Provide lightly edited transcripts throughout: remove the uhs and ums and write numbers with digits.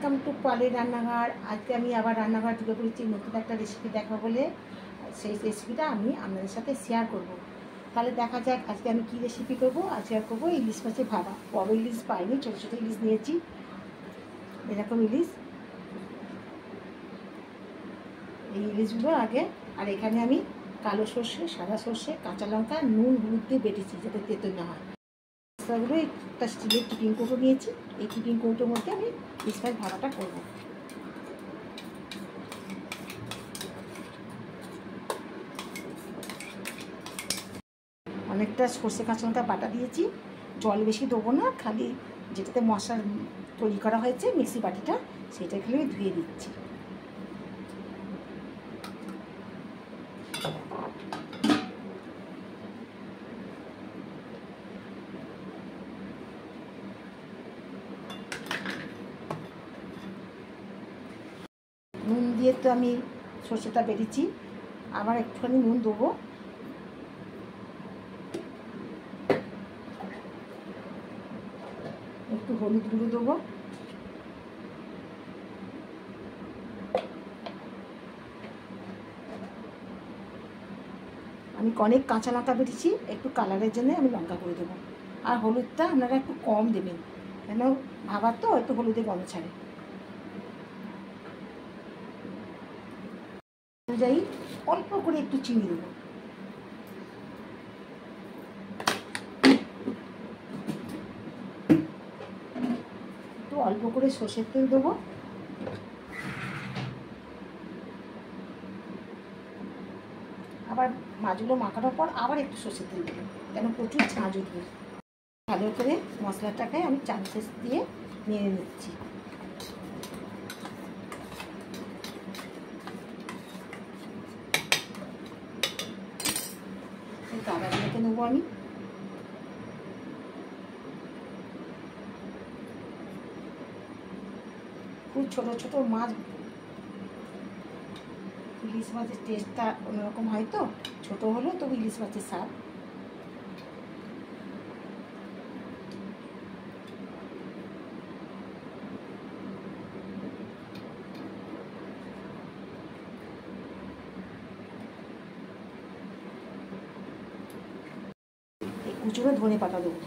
Welcome to পালের রান্নাঘর। আজকে আমি আবার রান্নাঘর ঢুকে পড়েছি নতুন একটা রেসিপি দেখা বলে। সেই রেসিপিটা আমি আপনাদের সাথে শেয়ার করব। তাহলে দেখা যাক আজকে আমি কী রেসিপি করব। আজকে করবো ইলিশ মাছের ভাপা। বড় ইলিশ পাইনি, ছোটো ছোটো ইলিশ নিয়েছি, এরকম ইলিশ। এই ইলিশগুলো আগে, আর এখানে আমি কালো সর্ষে, সাদা সর্ষে, কাঁচা লঙ্কা, নুন, হলুদ দিয়ে বেটেছি যাতে তেতো না হয়। মশলাগুলো একটা স্টিলের টিফিন কৌটো নিয়েছি। এই টিফিন কৌটোর মধ্যে আমি ইলিশ মাছ ভাপাটা করবো। অনেকটা সর্ষে কাঁচা লঙ্কা বাটা দিয়েছি। জল বেশি দেবো না, খালি যেটাতে মশলা তৈরি করা হয়েছে মিক্সি বাটিটা, সেটা খালি ধুয়ে দিচ্ছি। নুন দিয়ে তো আমি সর্ষেটা বেটেছি, আবার একটুখানি নুন দেবো। একটু হলুদ গুঁড়ো দেবো। আমি অনেক কাঁচা লঙ্কা বেটেছি, একটু কালারের জন্য আমি লঙ্কা করে দেবো। আর হলুদটা আপনারা একটু কম দেবেন, কেন ভাবার তো একটু হলুদে গন্ধ ছাড়ে। অনুযায়ী অল্প করে একটু চিনি দেবো। একটু অল্প করে সর্ষের তেল দেবো। আবার মাছগুলো মাখানোর পর আবার একটু সর্ষের তেল দেবো, কেন প্রচুর ঝাঁঝ উঠবে। ভালো করে মশলাটাকে আমি চামচ দিয়ে নিয়ে নিচ্ছি। গাদাগুলোকে নেবো আমি। খুব ছোটো ছোটো মাছ, ইলিশ মাছের টেস্টটা অন্যরকম হয়, তো ছোটো হলেও তবু ইলিশ মাছের স্বাদ। এই কুচুনো ধনে পাতা দেবো।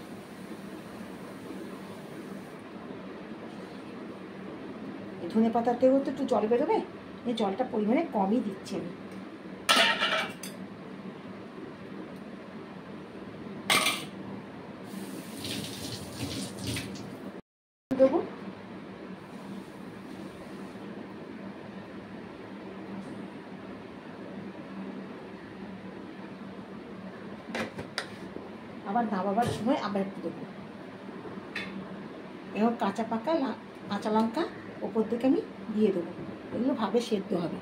এই ধনে পাতাতেও তো একটু জল বেরোবে, এই জলটা পরিমাণে কমই দিচ্ছি আমি। দেবো আবার নামাবার সময় আবার একটু দেবো। এবার কাঁচা লঙ্কা ওপর থেকে আমি দিয়ে দেবো। এগুলো ভাবে সেদ্ধ হবে।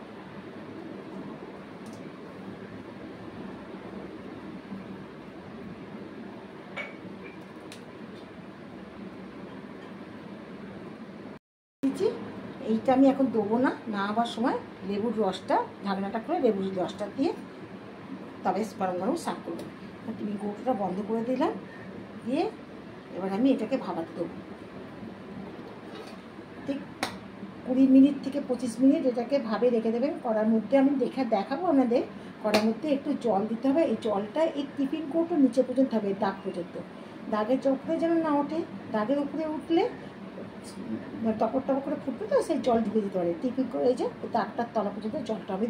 এইটা আমি এখন দেবো না, নামাবার সময় লেবুর রসটা, ঢাকনাটা করে লেবুর রসটা দিয়ে তবে গরম গরম সার্ভ করবো। টিফিন কৌটোটা বন্ধ করে দিলাম, দিয়ে এবার আমি এটাকে ভাপাতে দেবো। ঠিক 20 মিনিট থেকে 25 মিনিট এটাকে ভাবে রেখে দেবেন। কড়ার মধ্যে আমি দেখাবো আপনাদের। কড়ার মধ্যে একটু জল দিতে হবে। এই জলটা এই টিফিন কৌটো নিচে পর্যন্ত হবে, দাগ পর্যন্ত। দাগের উপরে যেন না ওঠে, দাগের উপরে উঠলে টপর টপর করে ফুটবে, তো সেই জল ঢুকে দিতে পারে। টিফিন করে এই যে দাগটার তলা পর্যন্ত জলটা আমি।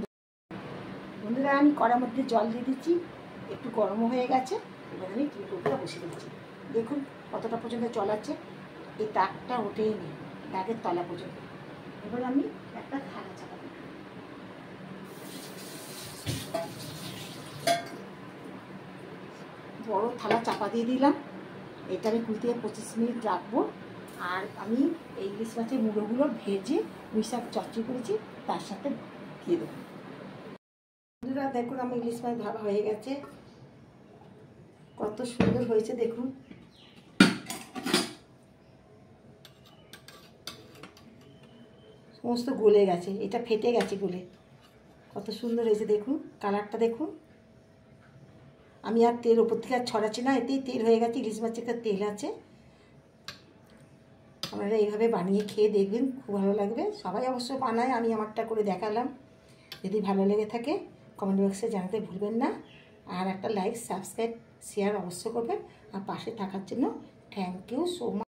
বন্ধুরা, আমি কড়ার মধ্যে জল দিয়ে দিচ্ছি, একটু গরম হয়ে গেছে। এবার আমি টিফিন কৌটোটা বসিয়ে দিচ্ছি। দেখুন কতটা পর্যন্ত জল আছে, এই দাগটা ওঠেই নেই, দাগের তলা পর্যন্ত। এবার আমি একটা থালা চাপা দিই। বড় থালা চাপা দিয়ে দিলাম। এটা আমি 20 থেকে 25 মিনিট রাখবো। আর আমি এই ইলিশ মাছের মুড়োগুলো ভেজে পুঁই শাক চচ্চড়ি করেছি, তার সাথে দিয়ে দেবো। বন্ধুরা দেখুন, আমার ইলিশ মাছ ভাবা হয়ে গেছে। কত সুন্দর হয়েছে দেখুন। সমস্ত গলে গেছে, এটা ফেটে গেছে গলে। কত সুন্দর হয়েছে দেখুন, কালারটা দেখুন। আমি আর তেল ওপর থেকে আর ছড়াচ্ছি না, এতেই তেল হয়ে গেছে। ইলিশ মাছের একটা তেল আছে। আপনারা এইভাবে বানিয়ে খেয়ে দেখবেন, খুব ভালো লাগবে। সবাই অবশ্য বানায়, আমি আমারটা করে দেখালাম। যদি ভালো লেগে থাকে কমেন্ট বক্সে জানাতে ভুলবেন না। আর একটা লাইক, সাবস্ক্রাইব, শেয়ার অবশ্য করবেন। আর পাশে থাকার জন্য থ্যাংক ইউ সো মাচ।